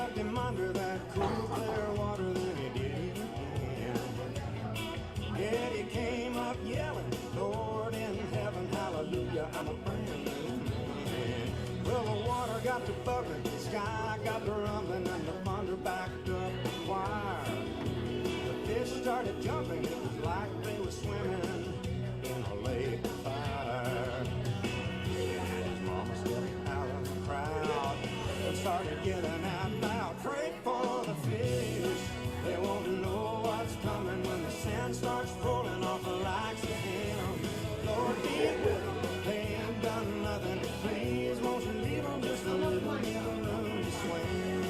ducked him under that cool, clear water, then he did it again. Yet he came up yelling, Lord in heaven, hallelujah, I'm a brand new man. Well, the water got to bubbling, the sky got to rumbling, and the thunder backed up the choir. The fish started jumping, it was like they were swimming in a lake of fire. His mama stepped out of the crowd and started yelling out loud, pray for the fish. They won't know what's coming when the sand starts rolling off the likes of him. Lord, be with them, they ain't done nothing. Please, won't you leave them just a little bit of room to swim?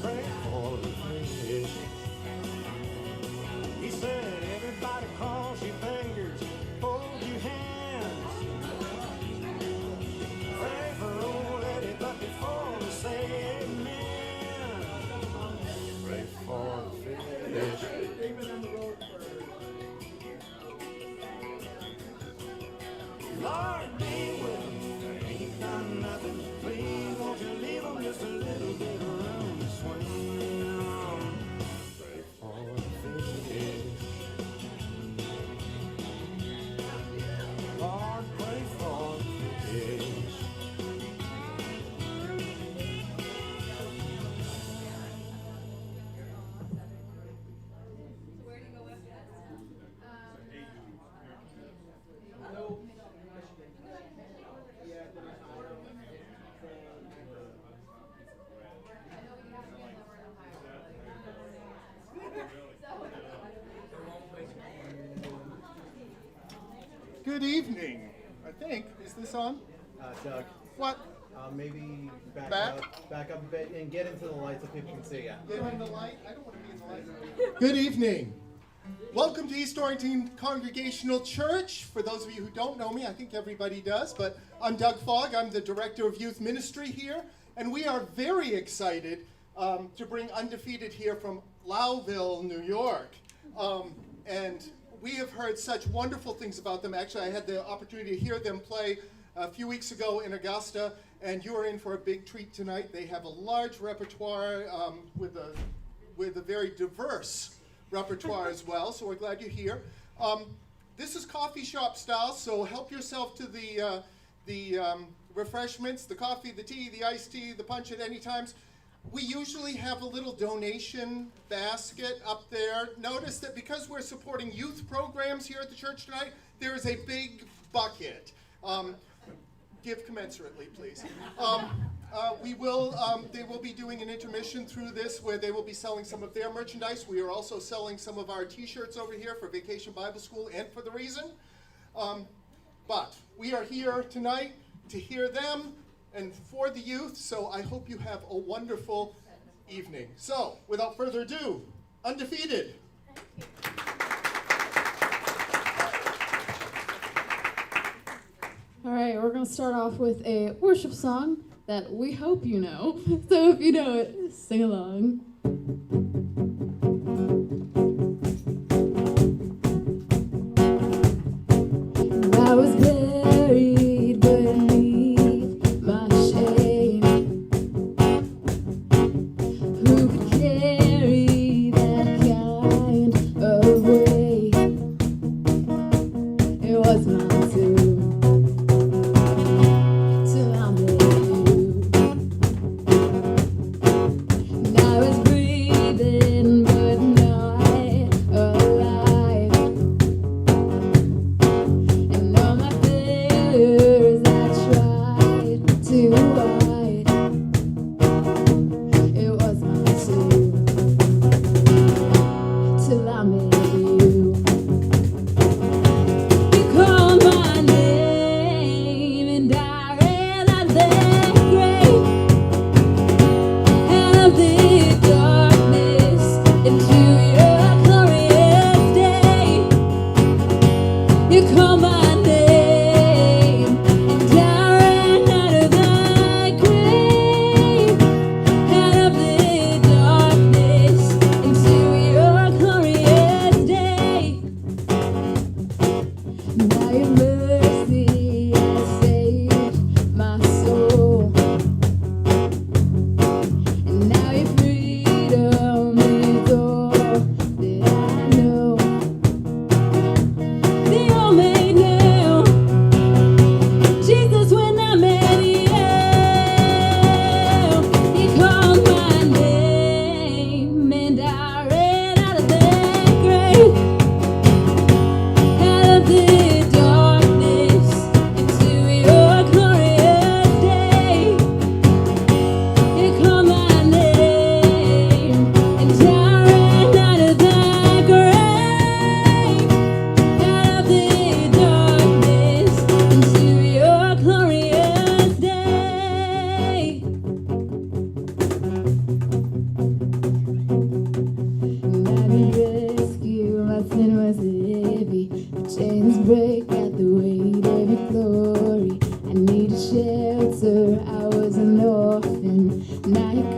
Pray for the fish. He said, everybody cross your fingers, hold your hands. Pray for old Eddie, but before we say amen, pray for the fish. Lord, be with them, they ain't done nothing. Please, won't you leave them just a little bit of room to swim? Pray for the fish. Lord, pray for the fish. Where do you go after that? Good evening, I think. Is this on? Doug, What? maybe back Back? up a bit and get into the light so people can see you. Get in the light? I don't want to be in the light. Good evening. Welcome to East Orrington Congregational Church. For those of you who don't know me, I think everybody does, but I'm Doug Fogg. I'm the Director of Youth Ministry here, and we are very excited to bring Undefeated here from Lowville, New York. And we have heard such wonderful things about them. Actually, I had the opportunity to hear them play a few weeks ago in Augusta, and you are in for a big treat tonight. They have a large repertoire with a very diverse repertoire as well, so we're glad you're here. This is coffee shop style, so help yourself to the refreshments, the coffee, the tea, the iced tea, the punch at any times. We usually have a little donation basket up there. Notice that because we're supporting youth programs here at the church tonight, there is a big bucket. Give commensurately, please. They will be doing an intermission through this where they will be selling some of their merchandise. We are also selling some of our t-shirts over here for Vacation Bible School and for the reason. But we are here tonight to hear them and for the youth, so I hope you have a wonderful evening. So, without further ado, Undefeated. All right, we're going to start off with a worship song that we hope you know. So if you know it, sing along. I was buried beneath my shame. Who could carry that kind of weight? It was mine too. Till I met you. And I was breathing, but not alive. And all my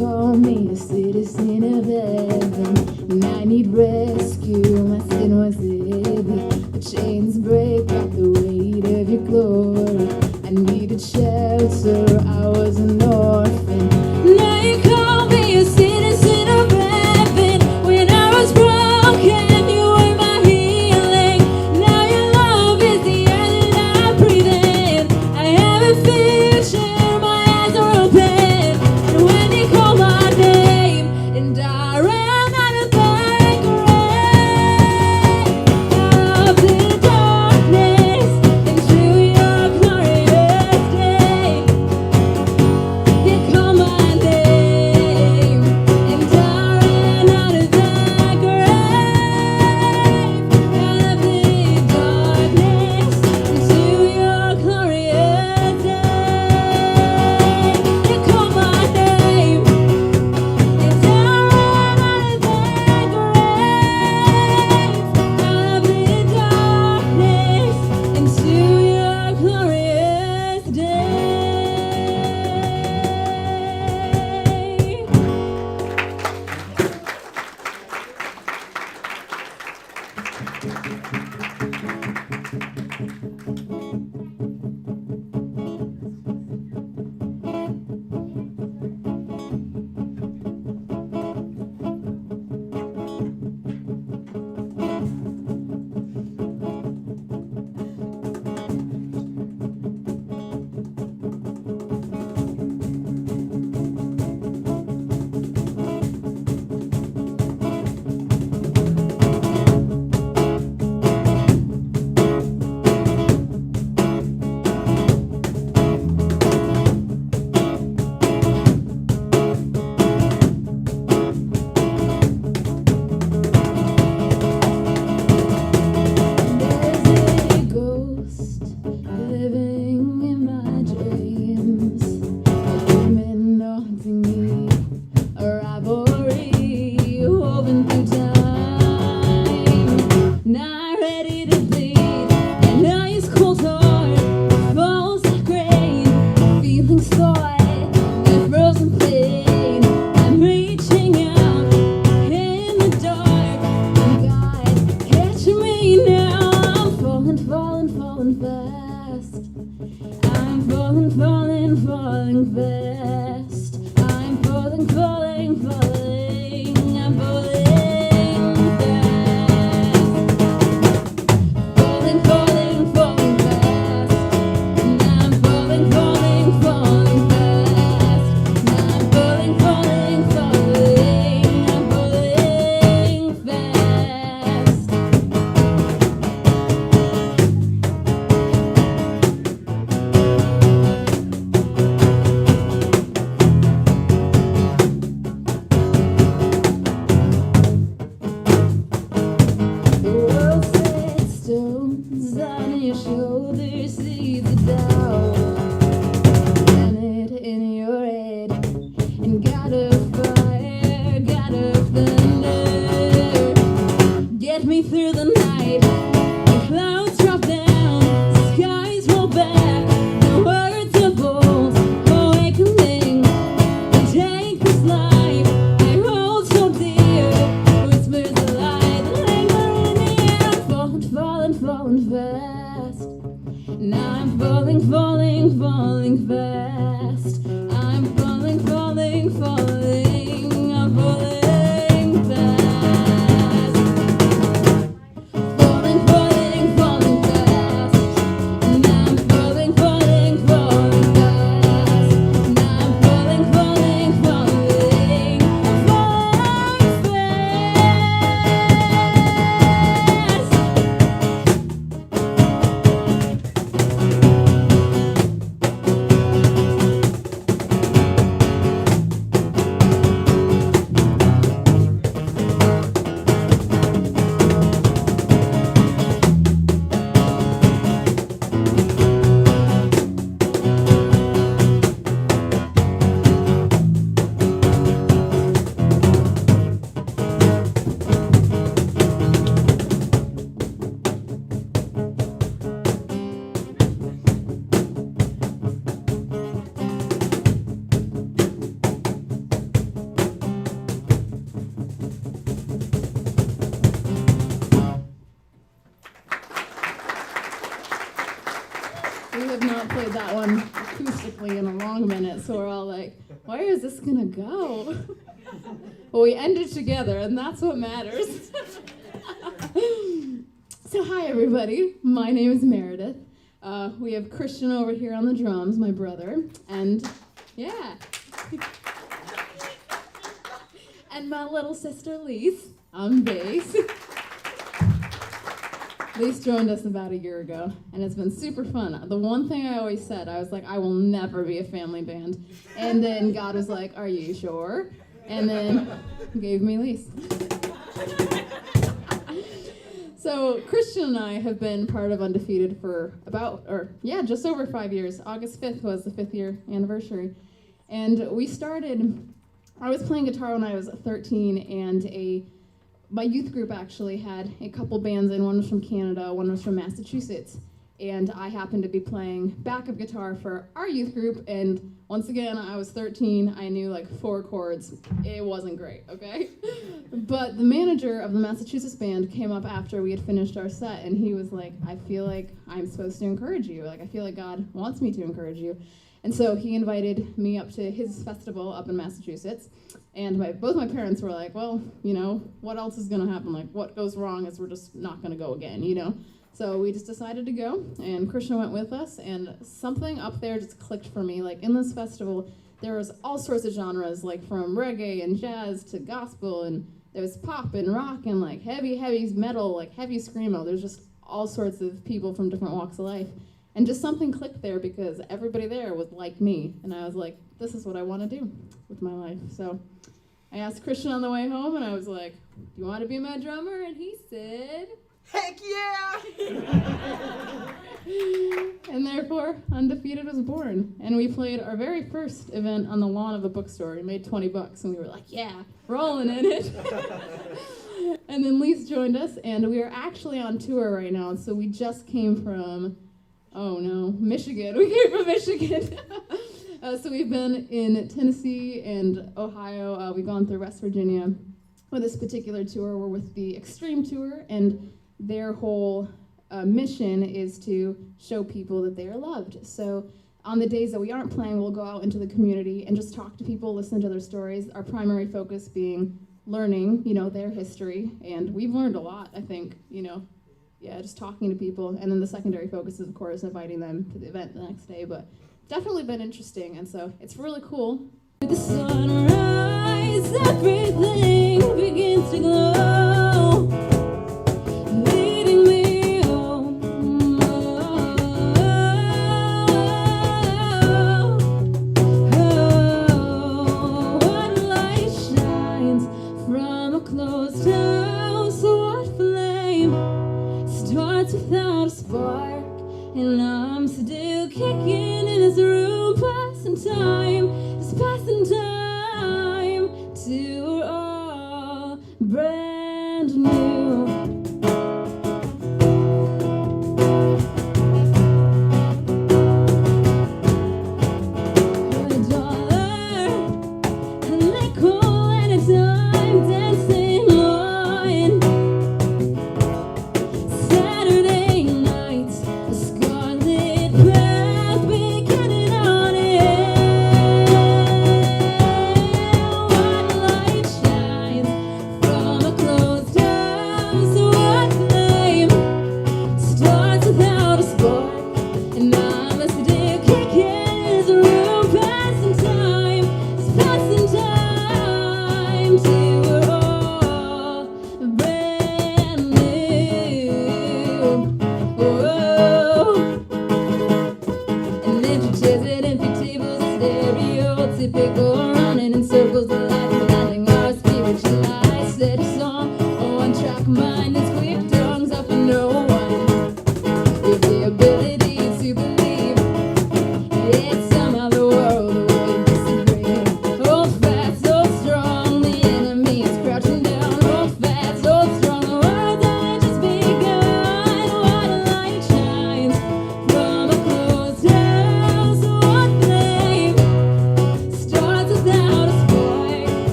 call me a citizen of heaven, and I need rescue. My sin was heavy, the chains break at the weight of your glory. I needed shelter, I was an orphan. Now you call me a citizen of heaven. When I was broken, you were my healing. Now your love is the air that I breathe in. I have a vision, my eyes are open. And when you call my name, and I ran out of the grave, out of the darkness, into your glorious day. You call my name, and I ran out of the grave, out of the darkness, into your glorious day. You call my name, and I ran out of the grave, out of the darkness, into your glorious day. There's a ghost living in my dreams, a demon haunting me, a rivalry woven through time. Not ready to bleed, an ice cold heart falls like rain, feeling scarred with frozen pain. I'm reaching out in the dark, God, catch me now. I'm falling, falling, falling fast. I'm falling, falling, falling fast. I'm falling, falling, falling. I'm falling fast. Falling, falling, falling fast. And I'm falling, falling, falling fast. And I'm falling, falling, falling. I'm falling fast. The world set stones on your shoulders, see the doubt. Planet in your head, and God of fire, God of thunder. Get me through the night. The clouds drop down, the skies roll back. The words of bold awakening. Take this life I hold so dear. Whispers the light that linger in the air. I'm falling, falling, falling fast. Now I'm falling, falling, falling fast. I'm falling, falling, falling. I'm falling fast. Falling, falling, falling fast. And I'm falling, falling, falling fast. And I'm falling, falling, falling. where is this gonna go? Well, we ended together, and that's what matters. So hi, everybody. My name is Meredith. We have Christian over here on the drums, my brother, and yeah. And my little sister, Lise, on bass. Lise joined us about a year ago, and it's been super fun. The one thing I always said, I was like, I will never be a family band. And then God was like, are you sure? And then gave me Lise. So Christian and I have been part of Undefeated for just over 5 years. August 5th was the 5th year anniversary. And we started, I was playing guitar when I was 13, and my youth group actually had a couple bands in. One was from Canada, one was from Massachusetts. And I happened to be playing backup guitar for our youth group, and once again, I was 13, I knew like 4 chords. It wasn't great, okay? But the manager of the Massachusetts band came up after we had finished our set, and he was like, I feel like I'm supposed to encourage you. Like, I feel like God wants me to encourage you. And so he invited me up to his festival up in Massachusetts, and both my parents were like, well, you know, what else is gonna happen? Like, what goes wrong is we're just not gonna go again, you know? So we just decided to go, and Christian went with us, and something up there just clicked for me. Like, in this festival, there was all sorts of genres, like from reggae and jazz to gospel, and there was pop and rock and like heavy metal, like heavy screamo. There's just all sorts of people from different walks of life. And just something clicked there because everybody there was like me, and I was like, this is what I want to do with my life. So I asked Christian on the way home, and I was like, do you want to be my drummer? And he said, heck yeah! And therefore, Undefeated was born. And we played our very first event on the lawn of the bookstore. We made $20, and we were like, yeah, rolling in it. And then Lise joined us, and we are actually on tour right now. So we just came from, Michigan. We came from Michigan. So we've been in Tennessee and Ohio. We've gone through West Virginia. With this particular tour, we're with the Extreme Tour, and their whole mission is to show people that they are loved. So on the days that we aren't playing, we'll go out into the community and just talk to people, listen to their stories, our primary focus being learning, their history. And we've learned a lot, I think, just talking to people. And then the secondary focus is, of course, inviting them to the event the next day. But definitely been interesting, and so it's really cool. With the sunrise, everything begins to glow, leading me home. What light shines from a closed house? What flame starts without a spark? And I'm still kicking in this room, passing time, just passing time till we're all brand new. For $1 and nickel at a time, dancing line. Saturday night, a scarlet path beginning on it. White light shines from a closed house.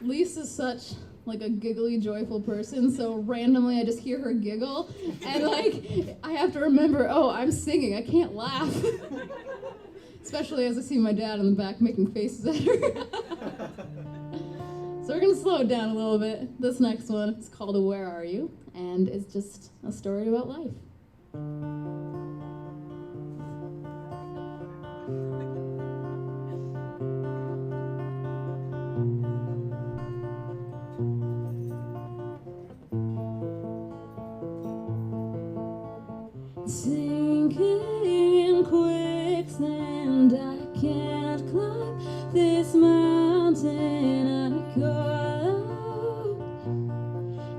Lisa's such like a giggly, joyful person, so randomly I just hear her giggle, and like I have to remember, oh, I'm singing, I can't laugh. Especially as I see my dad in the back making faces at her. So we're gonna slow it down a little bit. This next one is called Where Are You? And it's just a story about life. Sinking in quicksand, I can't climb this mountain I call,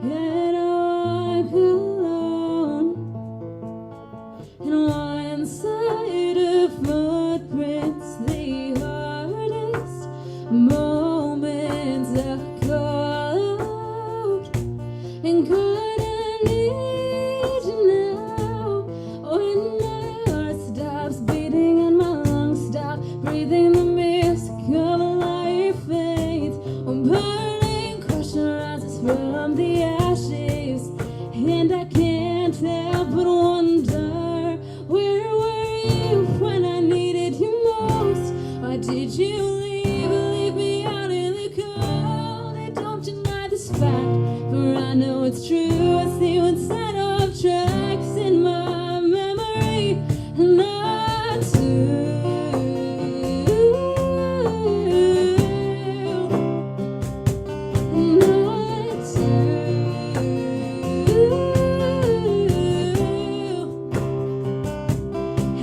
and I walk alone, and one side of footprints, the hardest moments I call out, and couldn't need you now. When my heart stops beating and my lungs stop breathing, the mist of life fades. When burning question rises from the ashes, and I can't help but wonder, where were you when I needed you most? Why did you leave me out in the cold? And don't deny this fact, for I know it's true. I see one set of tracks in my memory, not two. Not two.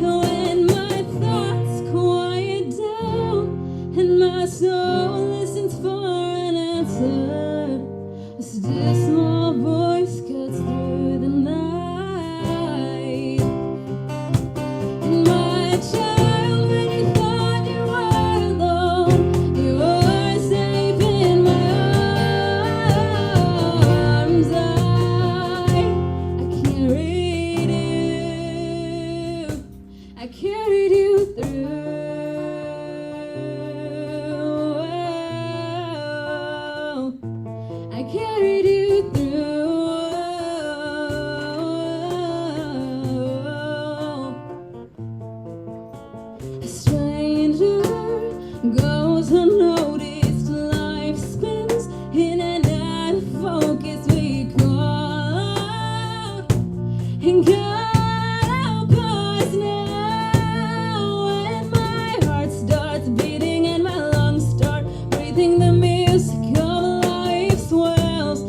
When my thoughts quiet down and my soul listens for an answer, a still small voice cuts through the night. And my child, when you thought you were alone, you were safe in my arms. I carried you through. I carried you through. A stranger goes unnoticed. Life spins in and out of focus. We call out and God help us now. When my heart starts beating and my lungs start breathing, the music of life swells.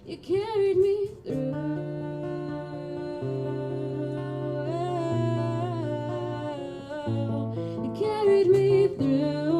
You carried me through. You carried me through.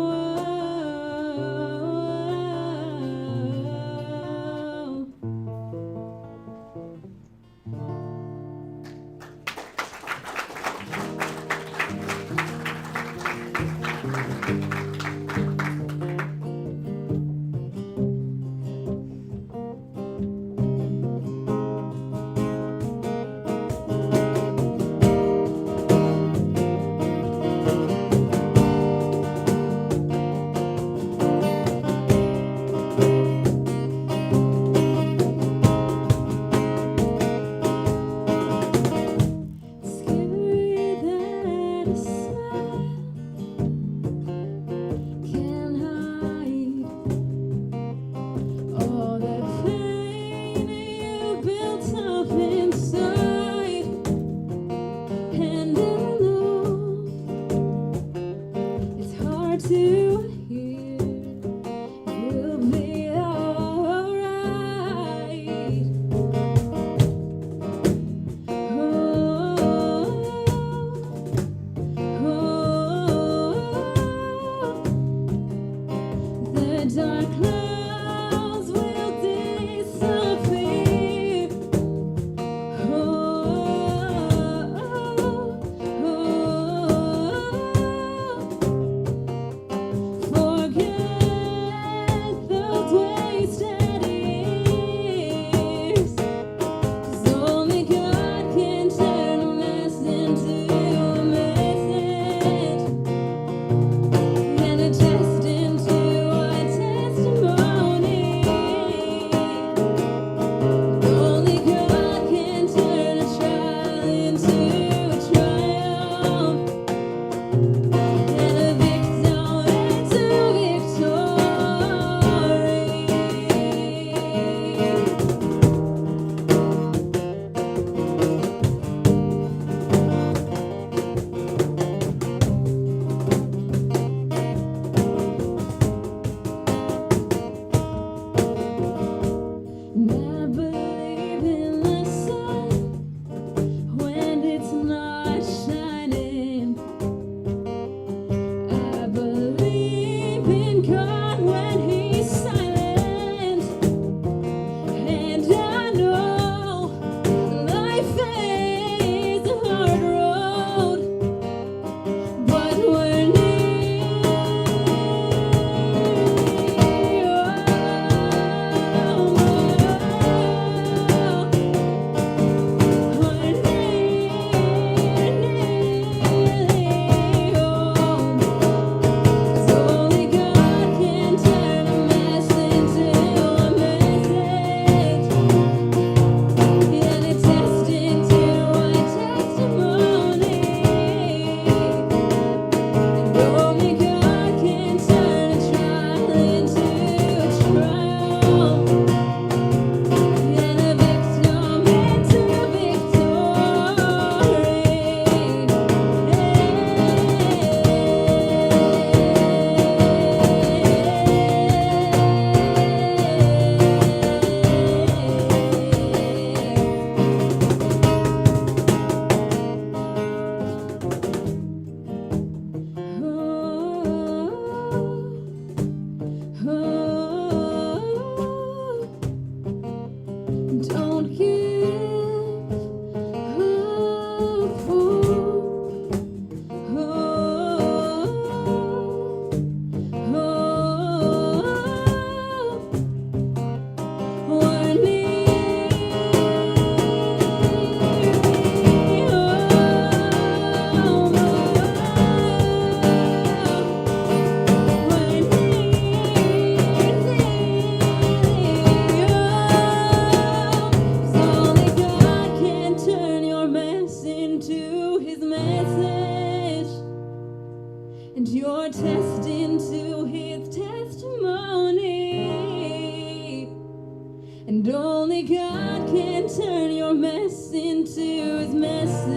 Scary that a smile can hide all that pain you built up inside. And I know it's hard to hear. You'll be alright. The dark clouds will disappear. Forget those wasted years. 'Cause only God can turn a mess into a message, and a test into a testimony. Only God can turn a trial into a triumph, and a victim into victory. And I believe in the sun when it's not shining. I believe in God when He's silent. And I know life is a hard road, but we're only God can turn a mess into a message, and a test into a testimony. And only God can turn a trial into a triumph, and a victim into Don't give up, we're only God can turn your mess into His message, and your test into His testimony. And only God can turn your mess into His message.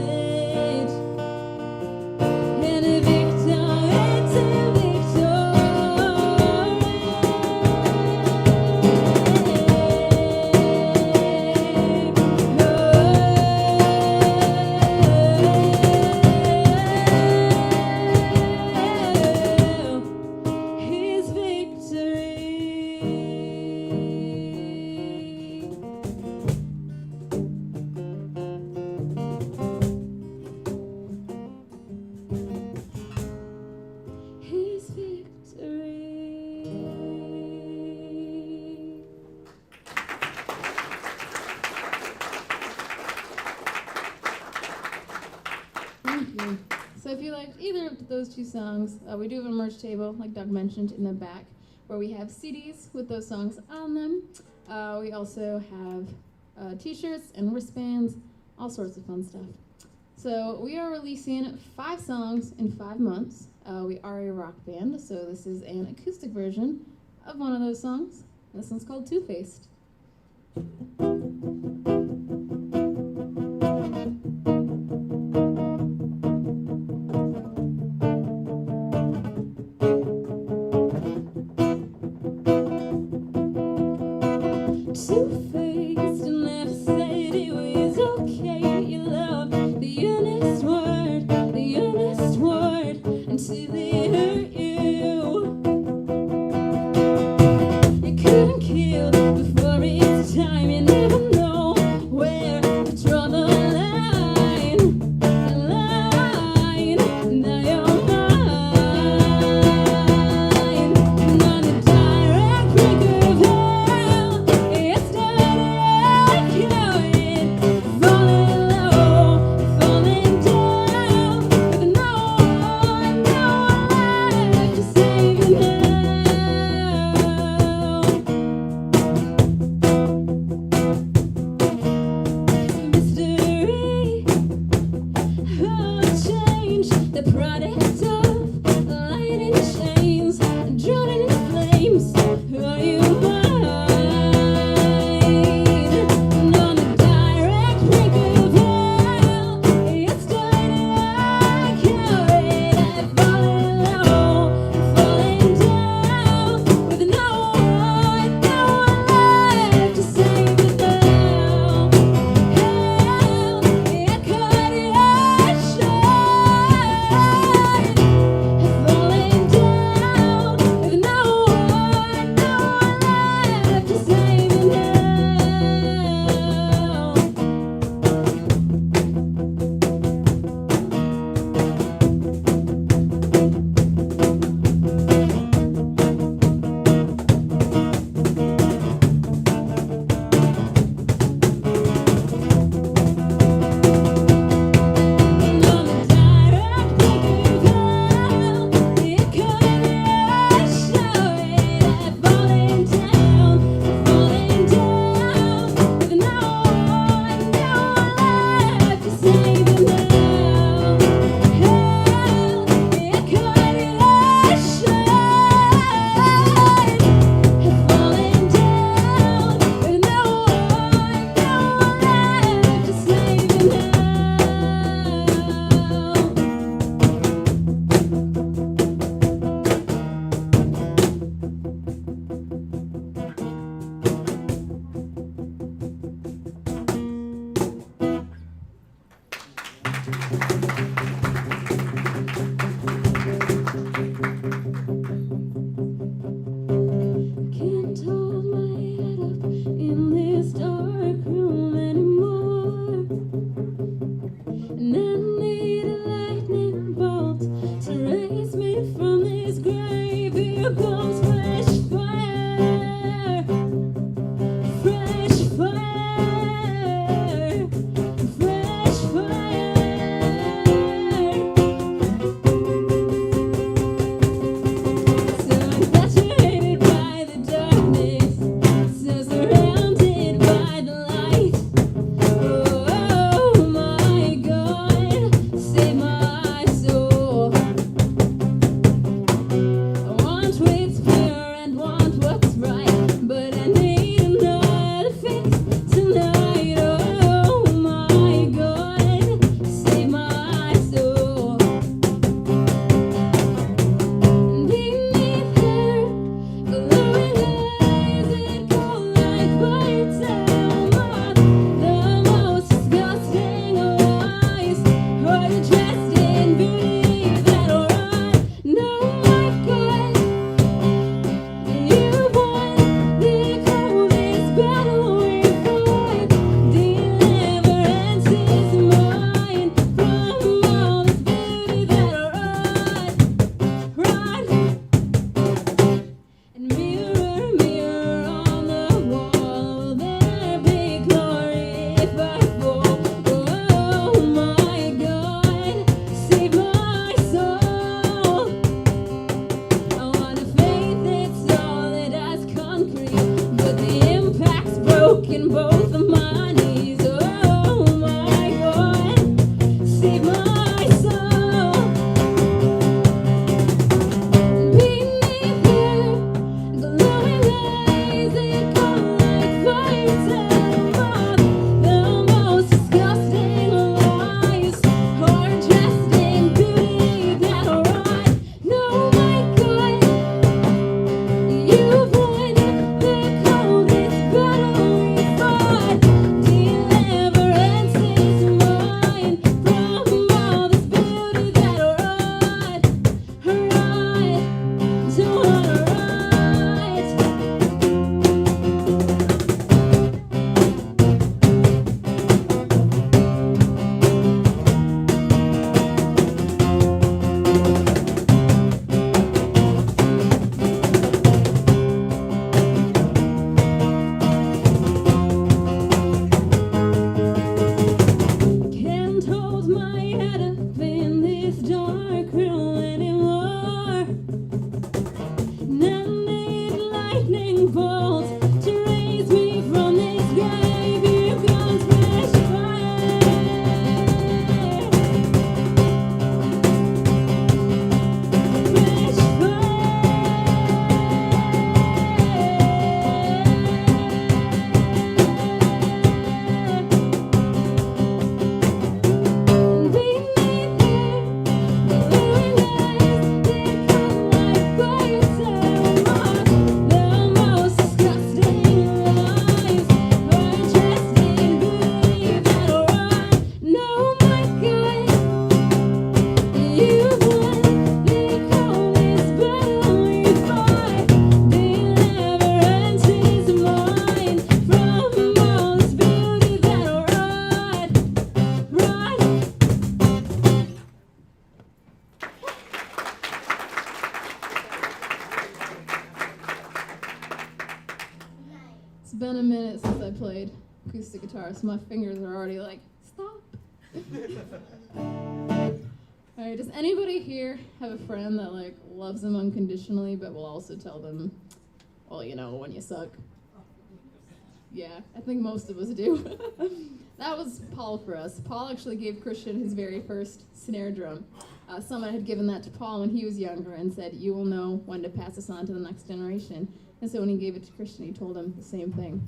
Thank you. So if you liked either of those two songs, we do have a merch table, like Doug mentioned, in the back, where we have CDs with those songs on them. We also have t-shirts and wristbands, all sorts of fun stuff. So we are releasing 5 songs in 5 months. We are a rock band, so this is an acoustic version of one of those songs. This one's called Two-Faced. Two-faced and never said it was okay. You loved the honest word, until it hurt you. You couldn't kill before it's time. You never know where to draw the line. Now you're mine. Not a direct break of hell. It started going, falling low, falling down, with no one left to save you now. Mystery of change, the product of light and chains, drowning in flames. Are you mine? On a direct brink of hell, it started like hurricane, falling low, falling down, with no one left to save you now. Hell, it cut it short, falling down, with no one left to save you now. Can't hold my head up in this dark room anymore, and I need a lightning bolt to raise me from this grave. Here comes fresh fire, fresh fire, fresh fire. Can't hold my head up in this dark room anymore. None need lightning bolts to raise me from this grave. Here comes fresh fire. Fresh It's been a minute since I played acoustic guitar, so my fingers are already like, stop. Alright, does anybody here have a friend that like loves them unconditionally but will also tell them, well, you know, when you suck? Yeah, I think most of us do. That was Paul for us. Paul actually gave Christian his very first snare drum. Someone had given that to Paul when he was younger and said, you will know when to pass this on to the next generation. And so when he gave it to Christian, he told him the same thing.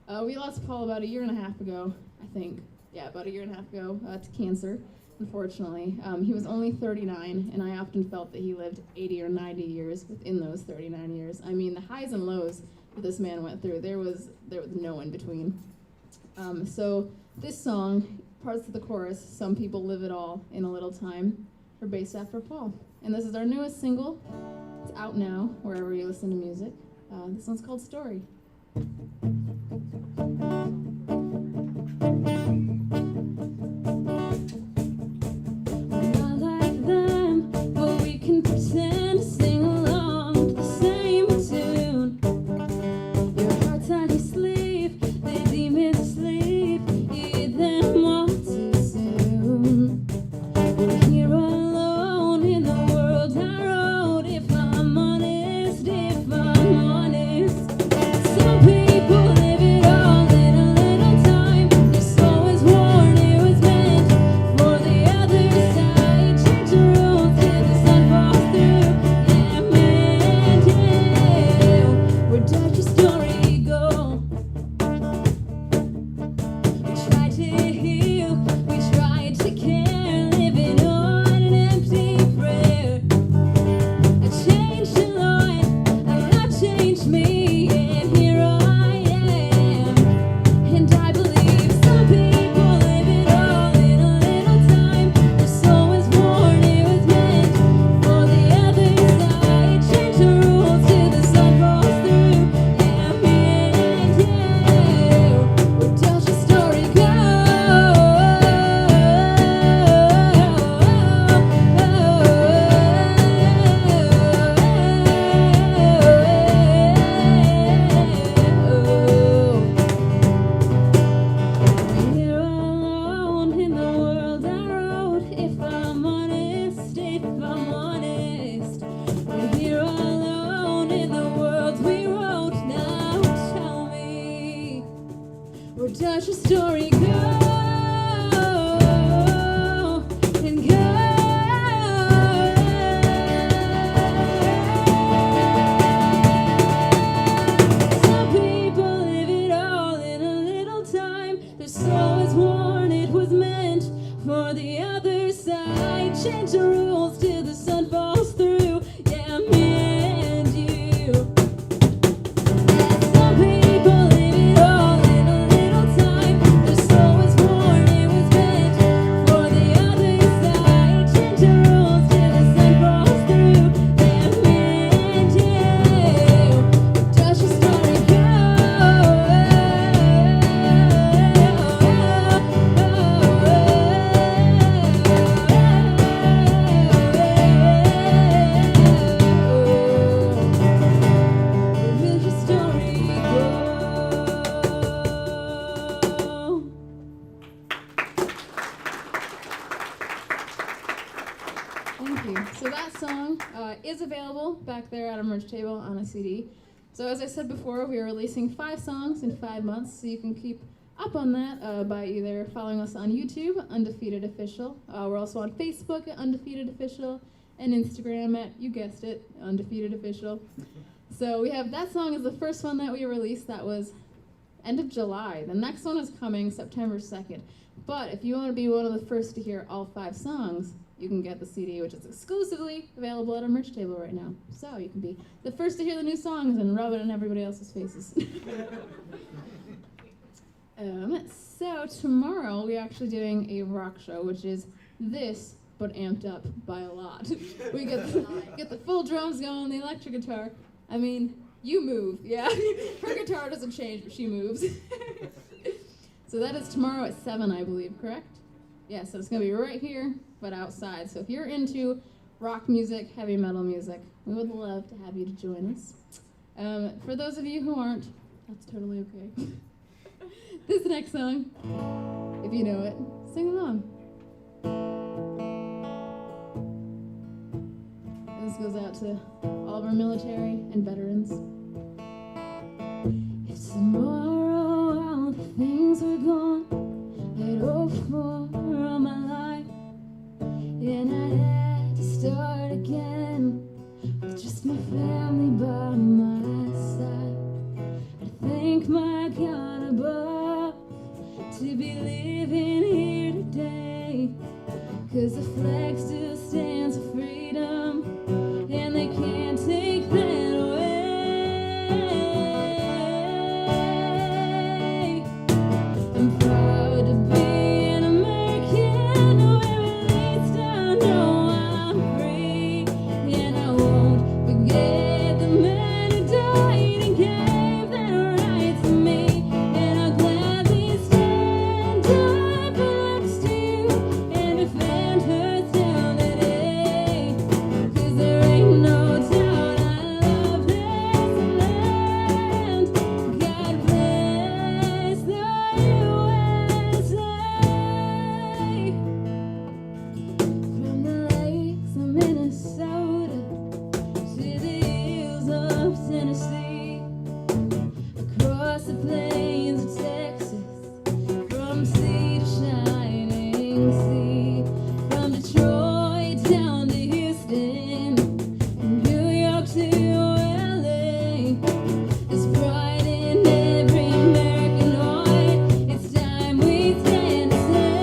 We lost Paul about a year and a half ago, I think. Yeah, about a year and a half ago to cancer, unfortunately. He was only 39, and I often felt that he lived 80 or 90 years within those 39 years. I mean, the highs and lows that this man went through, there was no in between. So this song, parts of the chorus, Some People Live It All in a Little Time, are based after Paul. And this is our newest single. It's out now, wherever you listen to music. This one's called Story. We're not like them, but we can pretend to sing along to the same tune. Your heart's on your sleeve, the demons asleep, you eat them all too soon. We're here alone in the world I wrote, if I'm honest, if I'm honest. Some people live it all in a little time. Their soul is worn, it was meant for the other side. Change the rules till the sun falls through. Yeah, man, yeah. Where does your story go? We tried to heal, we tried to care, living on an empty prayer. I changed a lot, and that changed me, and here I am. And I believe some people live it all in a little time. Their soul was worn, it was meant for the other side. Change the rules till the sun falls through. Yeah, me and you. Where does your story go? We're alone in the world I wrote, if I'm honest, if I'm honest. We're here alone in the world we wrote, now tell me, where does your story go? And go. Some people live it all in a little time. Their soul is worn, it was meant for the other side. Change the rules till the sun falls through. Yeah, me and you. Some people live it all in a little time. Their soul was worn, it was meant for the other side. Change the rules till the sun falls through. Yeah, me and you. Where does your story go? Thank you. So that song is available back there at our merch table on a CD. So as I said before, we are releasing 5 songs in 5 months, so you can keep up on that by either following us on YouTube, Undefeated Official. We're also on Facebook at Undefeated Official, and Instagram at, you guessed it, Undefeated Official. So we have, that song is the first one that we released. That was end of July. The next one is coming September 2nd. But if you want to be one of the first to hear all 5 songs, you can get the CD, which is exclusively available at our merch table right now. So you can be the first to hear the new songs and rub it in everybody else's faces. So tomorrow we're actually doing a rock show, which is this, but amped up by a lot. We get the full drums going, the electric guitar. I mean, you move, yeah. Her guitar doesn't change, but she moves. So that is tomorrow at 7, I believe, correct? Yeah, so it's going to be right here, but outside. So if you're into rock music, heavy metal music, we would love to have you to join us. For those of you who aren't, that's totally okay. This next song, if you know it, sing along. This goes out to all of our military and veterans. If tomorrow all the things were gone I'd hoped for all my life, and I had to start again with just my family by my side, I'd thank my God above to be living here today, 'cause the flag still stands for freedom, and they can't take that away. I'm proud to be an American, where at least I know I'm free, and I won't forget the men who died and gave that right to me, and I'll gladly stand up next to you and defend her till the day, 'cause there ain't no doubt I love this land. God bless the USA. From the lakes of Minnesota to the hills of Tennessee, across the plains of Texas, from sea to shining sea, from Detroit down to Houston, and New York to LA. There's pride in every American heart. It's time we stand to say,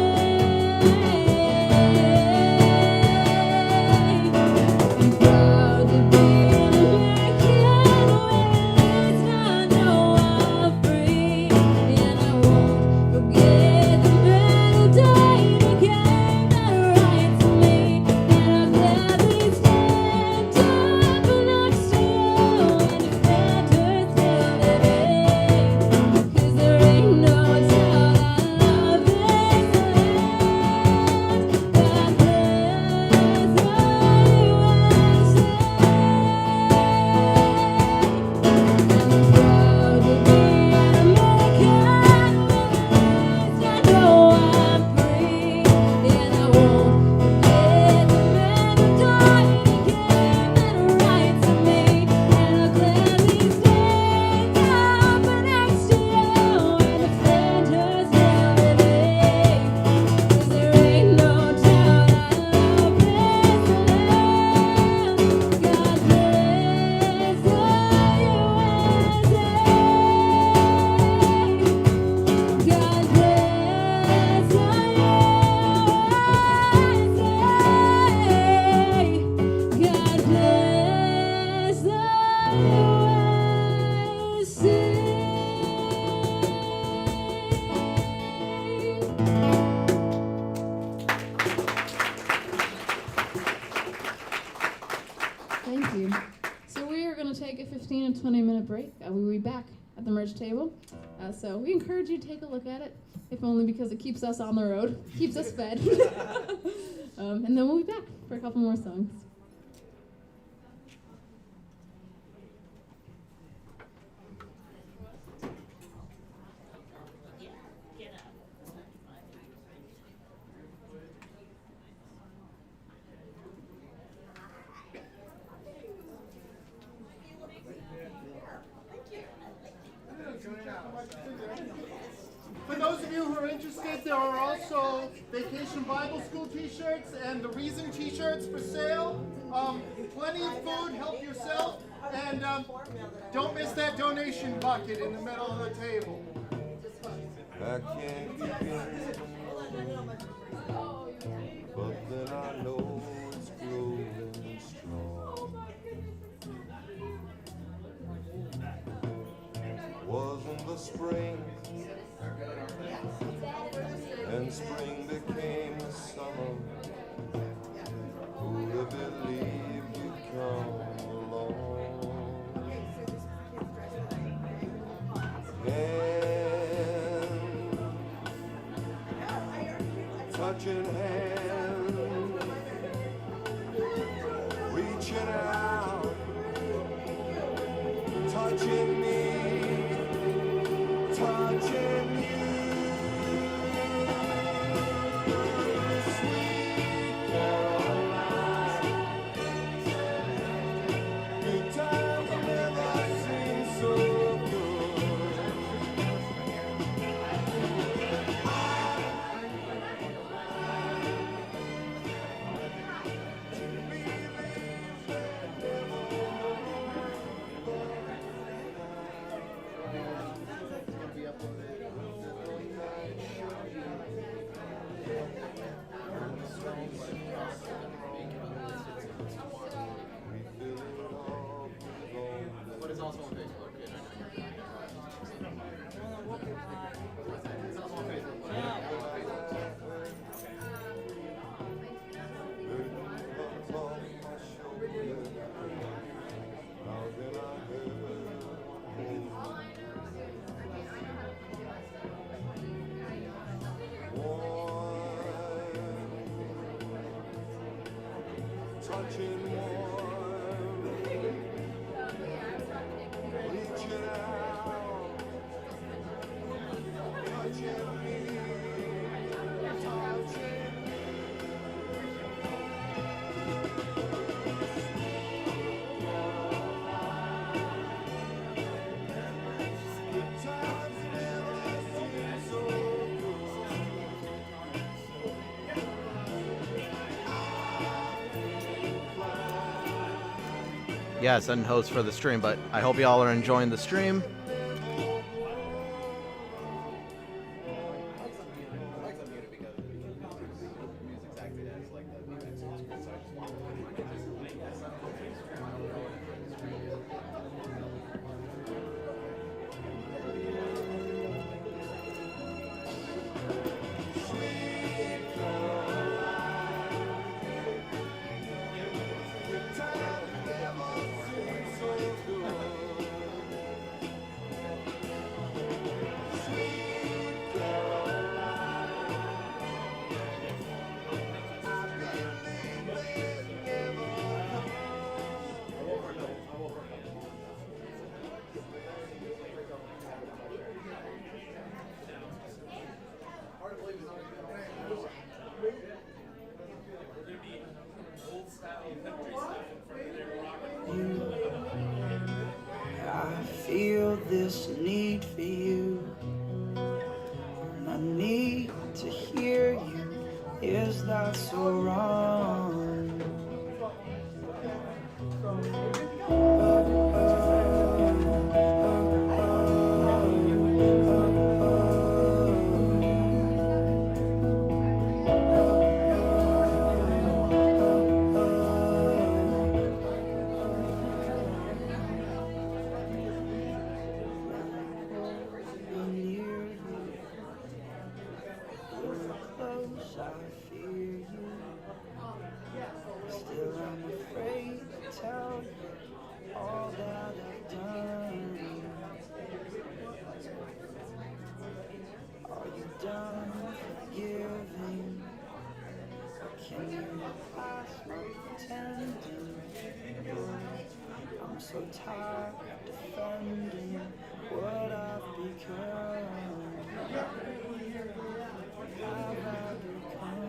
I'm proud to be an American, where at least I know I'm free, and I won't forget the men who died and gave that right to me, and I'll gladly stand up next to you and defend her till the day, 'cause there ain't no doubt I love this land. God bless the USA. I'm proud to be an American, where at least I know I'm free, and I won't forget the men who died and gave that right to me, and I'll gladly stand up next to you and defend her till the day, 'cause there ain't no doubt I love this land. God bless the USA. God bless the USA. God bless the Thank you. So we are going to take a 15 and 20-minute break. We'll be back at the merch table. So we encourage you to take a look at it, if only because it keeps us on the road, keeps us fed. And then we'll be back for a couple more songs. t-shirts and the Reason t-shirts for sale. Plenty of food, help yourself. And don't miss that donation bucket in the middle of the table. I can't begin, but then I know it's growing strong. Wasn't the spring, and spring became the summer. Who'd have believed you'd come along? Touching hands, reaching out, touching me, touching you. Sweet Caroline, good times never seem so good. But it's also on Facebook. It's also on Facebook. Touching warm, reaching out, touching me, touching good times never seem so good. Yes, and host for the stream, but I hope y'all are enjoying the stream. I feel this need for you, and I need to hear you. Is that so wrong? I'm so tired of defending what I've become. Have I become?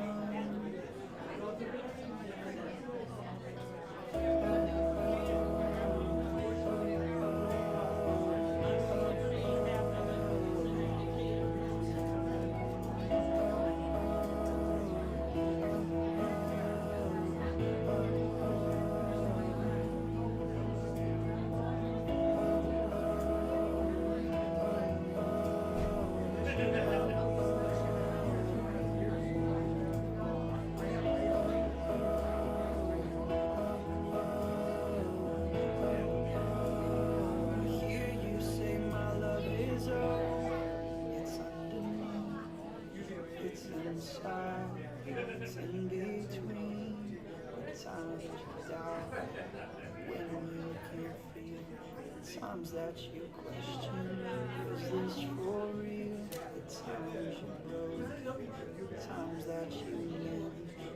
times that you question, is this for real? The times you broke, the times that you win,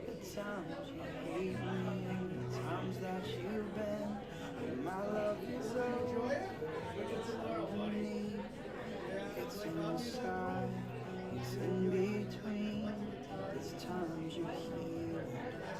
the times you hate me, the times that you bend. When my love is over, it's all you need. It's in the sky, it's in between. There's times you heal,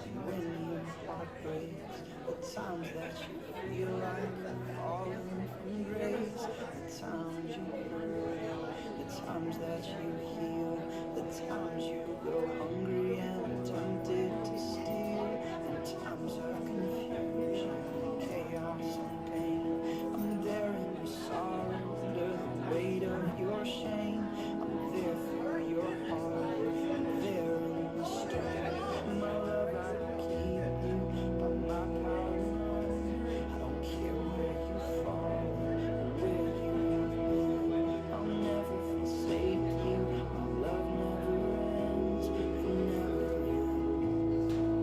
and when your heart breaks, the times that you feel like falling from grace, the times you hurt, the times that you heal, the times you go hungry and tempted to steal, and times of confusion, chaos and pain. I'm there in your sorrow, under the weight of your shame. I'm there for your heart, I'm there in the storm. My love, I will keep you by my power alone. I don't care where you fall or where you have been. I'll never forsake you. My love never ends, will never end.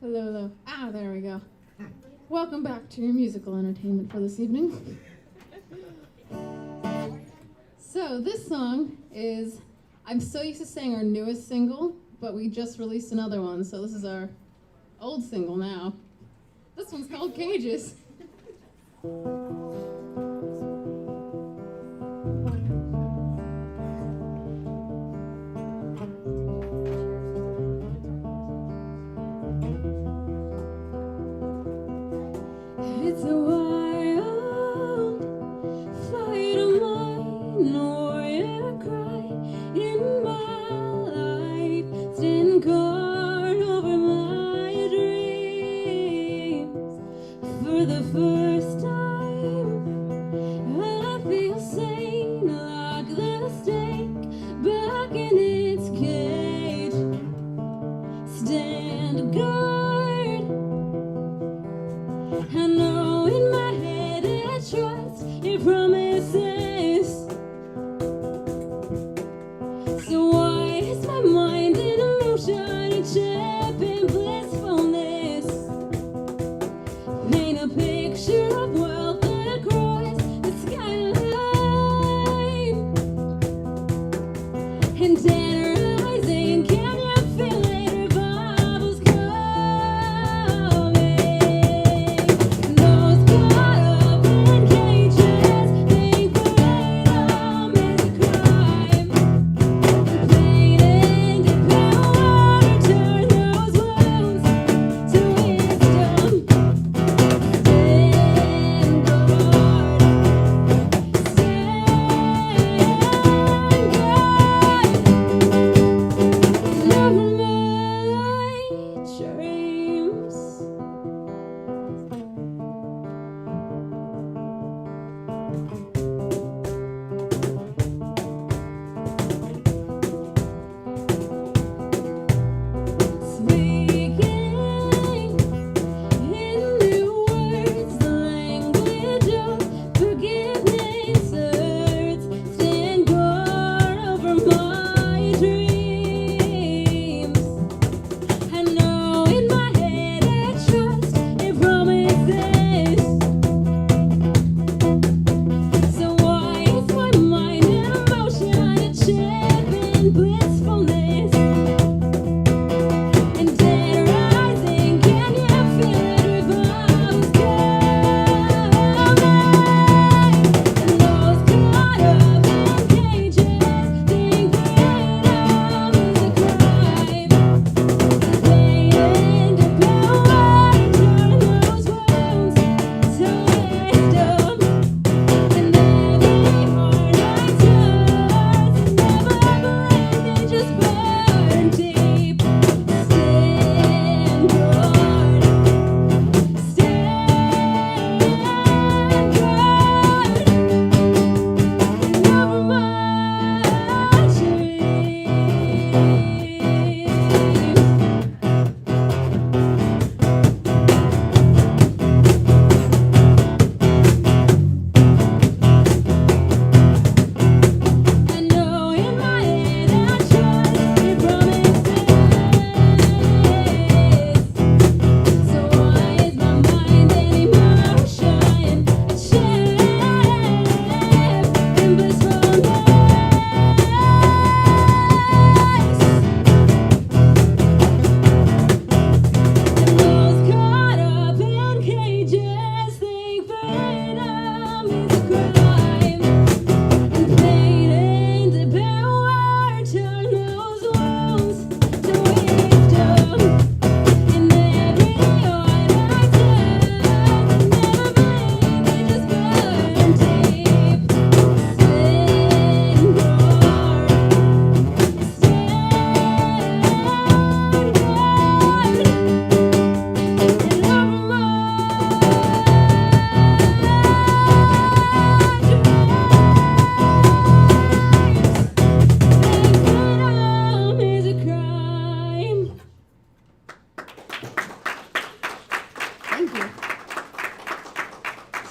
Hello, hello. Ah, there we go. Welcome back to your musical entertainment for this evening. So this song is, I'm so used to saying our newest single, but we just released another one, so this is our old single now. This one's called Cages. It's a wild fight of mine, warrior cry in my life, stand guard over my dreams. For the first time, I feel sane, like the snake back in its cage. Stand guard. I know in my head I trust your promises. So why is my mind in motion, each step in blissfulness? Paint a picture of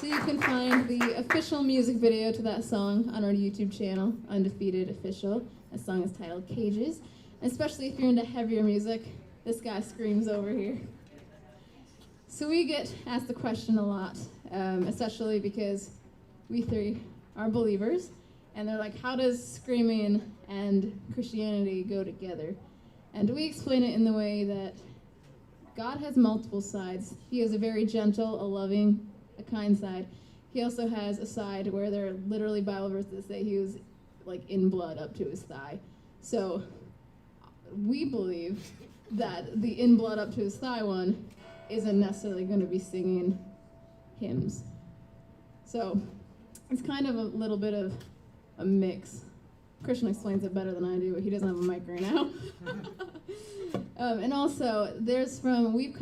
So you can find the official music video to that song on our YouTube channel, Undefeated Official. That song is titled Cages. Especially if you're into heavier music, this guy screams over here. So we get asked the question a lot, especially because we three are believers, and they're like, how does screaming and Christianity go together? And we explain it in the way that God has multiple sides. He has a very gentle, a loving, a kind side. He also has a side where there are literally Bible verses that say he was like in blood up to his thigh. So we believe that the in blood up to his thigh one isn't necessarily going to be singing hymns. So it's kind of a little bit of a mix. Christian explains it better than I do, but he doesn't have a mic right now. And also, we've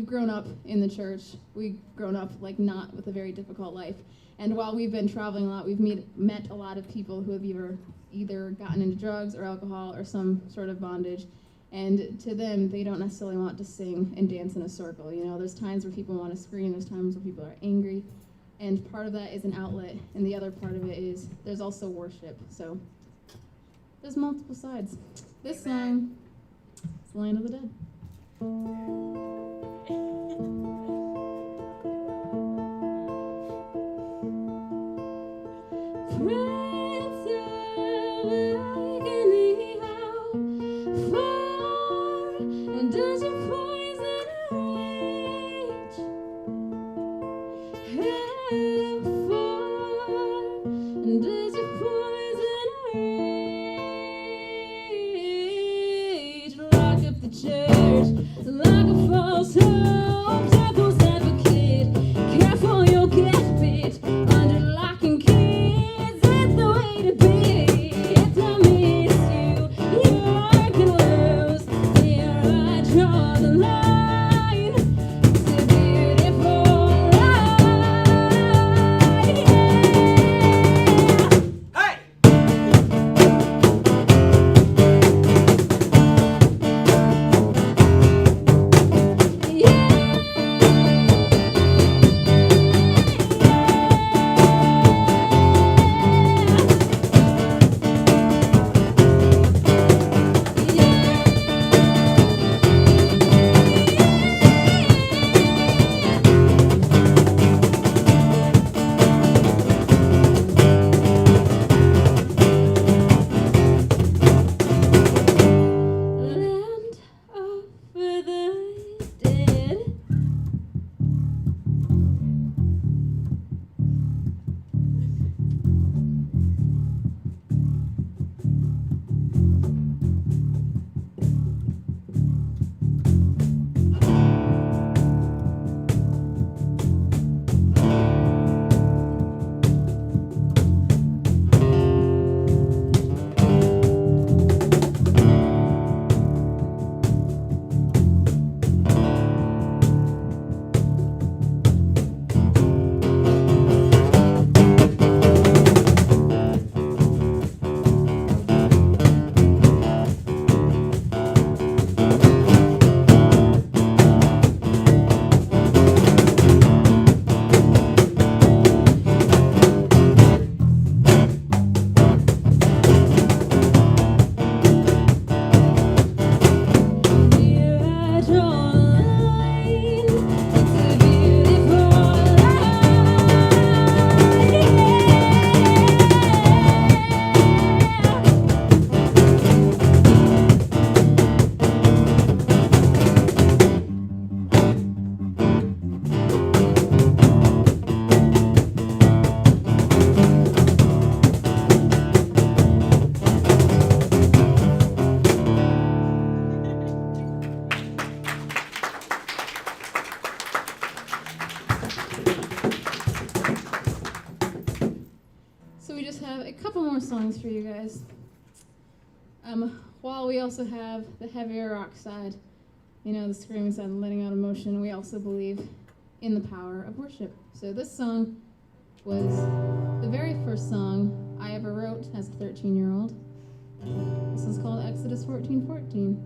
grown up in the church. We've grown up like not with a very difficult life. And while we've been traveling a lot, we've met a lot of people who have either gotten into drugs or alcohol or some sort of bondage. And to them, they don't necessarily want to sing and dance in a circle. You know, there's times where people want to scream, there's times where people are angry. And part of that is an outlet, and the other part of it is there's also worship. So there's multiple sides. This song is Land of the Dead. Does your poison rage? How far? And does your poison rage? Lock up the church like a false hope. Devil's advocate. Careful, you'll get bit under lock and key. It's the way to be. If I miss you, you're gonna lose. Here I draw the line. It's a beautiful lie. Hey! Land of the dead. Here I draw the line. It's a beautiful So we just have a couple more songs for you guys. While we also have the heavier rock side, you know, the screaming side and letting out emotion, we also believe in the power of worship. So this song was the very first song I ever wrote as a 13-year-old. This is called Exodus 14:14.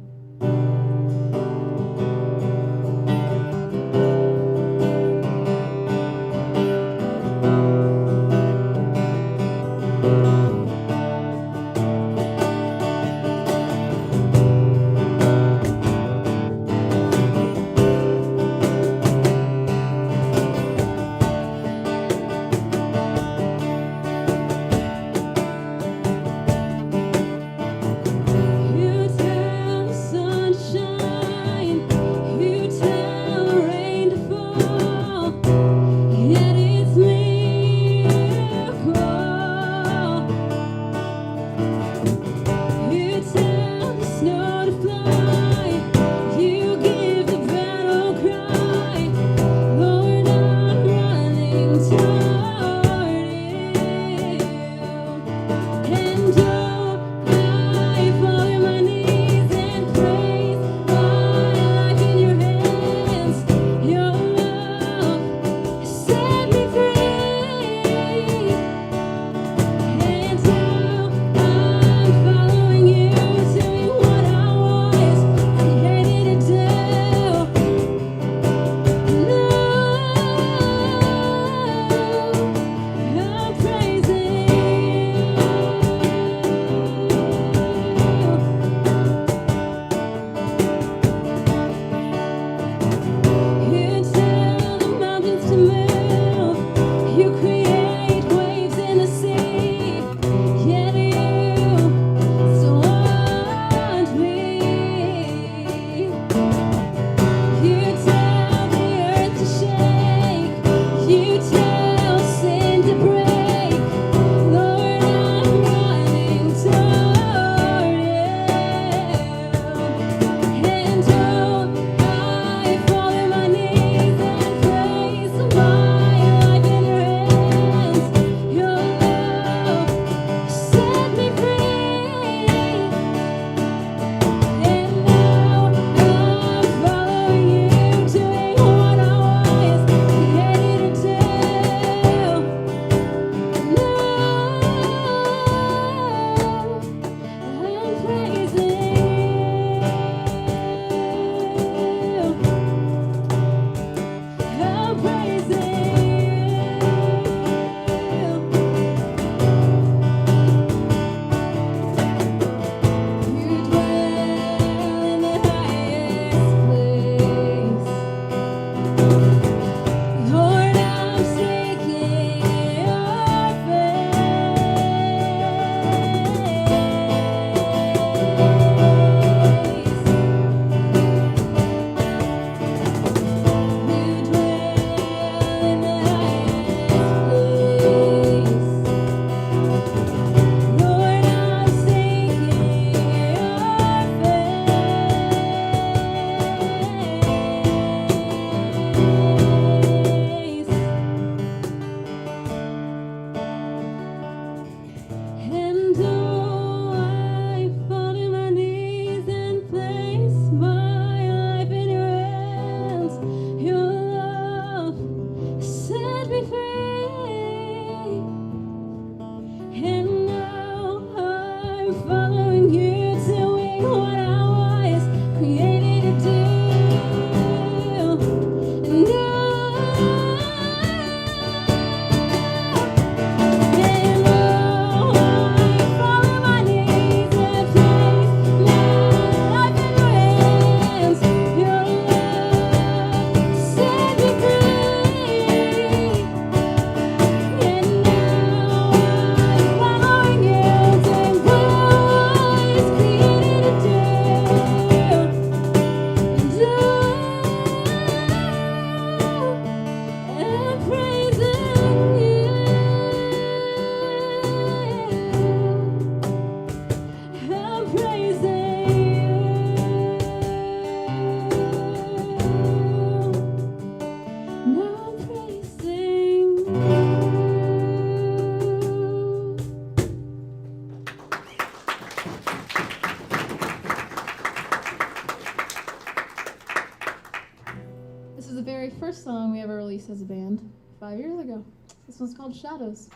first song we ever released as a band 5 years ago. This one's called Shadows.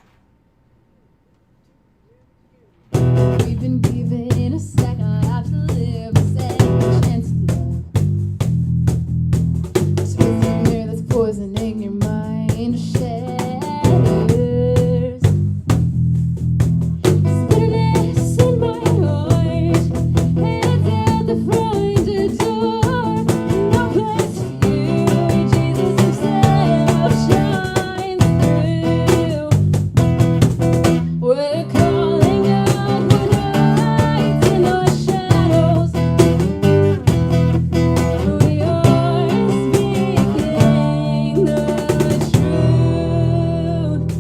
We've been given a second life to live, a second chance to love. Twisted air that's poisoning your mind to shatters. Bitterness in my heart, hands at the front door. No place for you, Jesus himself shines through. We're calling out what hides in the shadows. We are speaking the truth.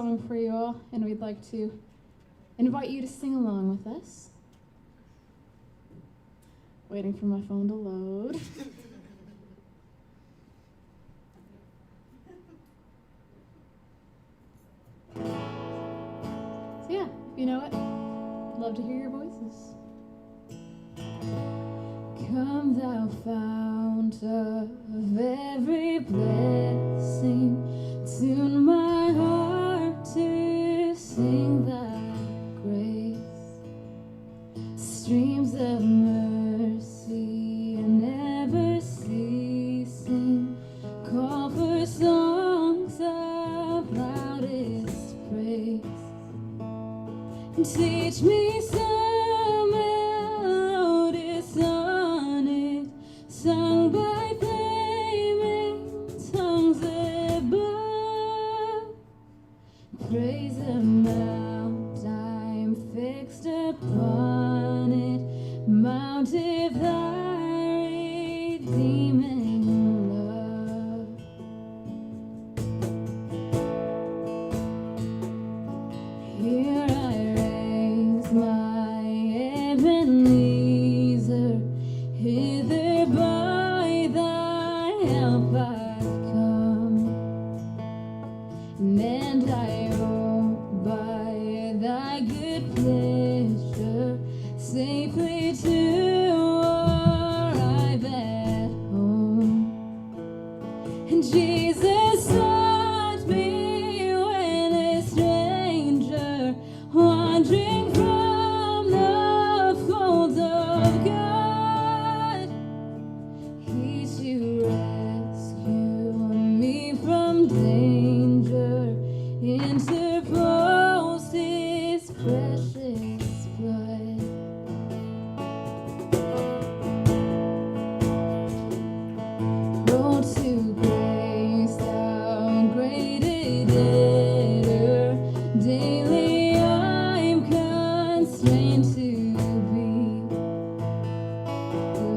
song for you all, and we'd like to invite you to sing along with us. Waiting for my phone to load. So yeah, if you know it, I'd love to hear your voices. Come thou fount of every blessing, tune my heart to sing thy grace. Streams of mercy never ceasing, call for songs of loudest praise. Teach me some melodious sonnet, sung by flaming tongues above. Praise the mount I'm fixed upon it, mount of thy redeeming love. Here I raise my Ebenezer, hither by thy help I've come, and I hope by thy good pleasure safely to arrive at home. And Jesus sought me when a stranger, wandering from the folds of God. He to rescue me from danger interposed his precious blood. Roll to grace, thou great debtor, daily I'm constrained to be.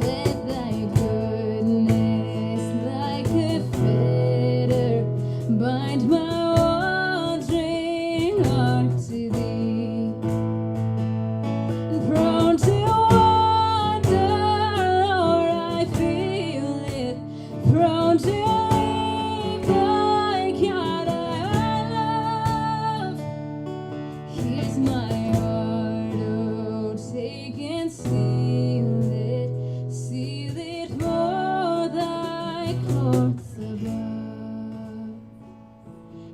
Let thy goodness like a fetter bind my wandering heart to thee. Prone to wander, Lord, I feel it. Prone to leave thy God I love. Here's my heart, oh, take and seal it for thy courts above.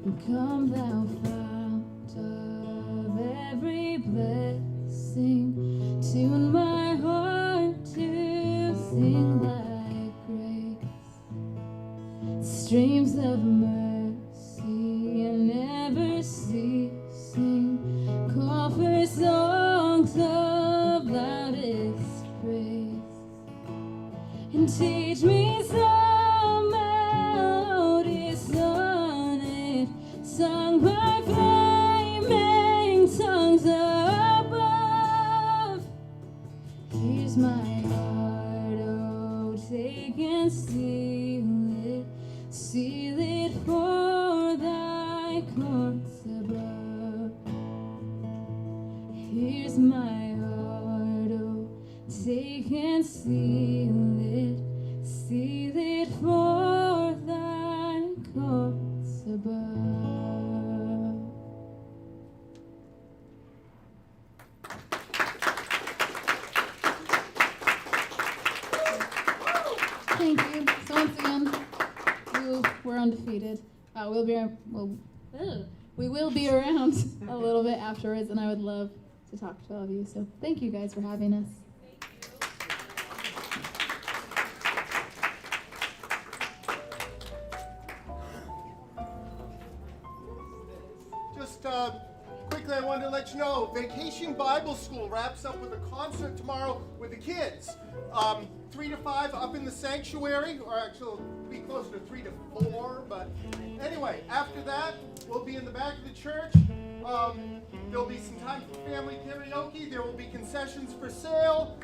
And come thou fount of every blessing, tune my heart to sing thy grace. Streams of mercy never ceasing, call for songs of loudest praise. And teach me some melodious sonnet, sung by flaming tongues above. Here's my heart, oh, take and seal it for thy courts above. Here's my heart, oh, take and seal it for thy courts above. Thank you. So once again, we're undefeated. We will be around a little bit afterwards, and I would love to talk to all of you. So thank you guys for having us. Just quickly, I wanted to let you know, Vacation Bible School wraps up with a concert tomorrow with the kids. 3 to 5 up in the sanctuary, or actually it'll be closer to 3 to 4, but anyway, after that, we'll be in the back of the church. There'll be some time for family karaoke. There will be concessions for sale.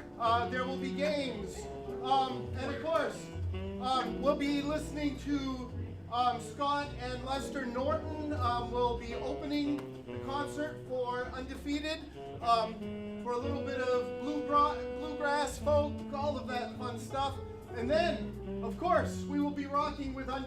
There will be games. And of course, we'll be listening to Scott and Lester Norton will be opening the concert for Undefeated, for a little bit of bluegrass, folk, all of that fun stuff. And then, of course, we will be rocking with Undefeated.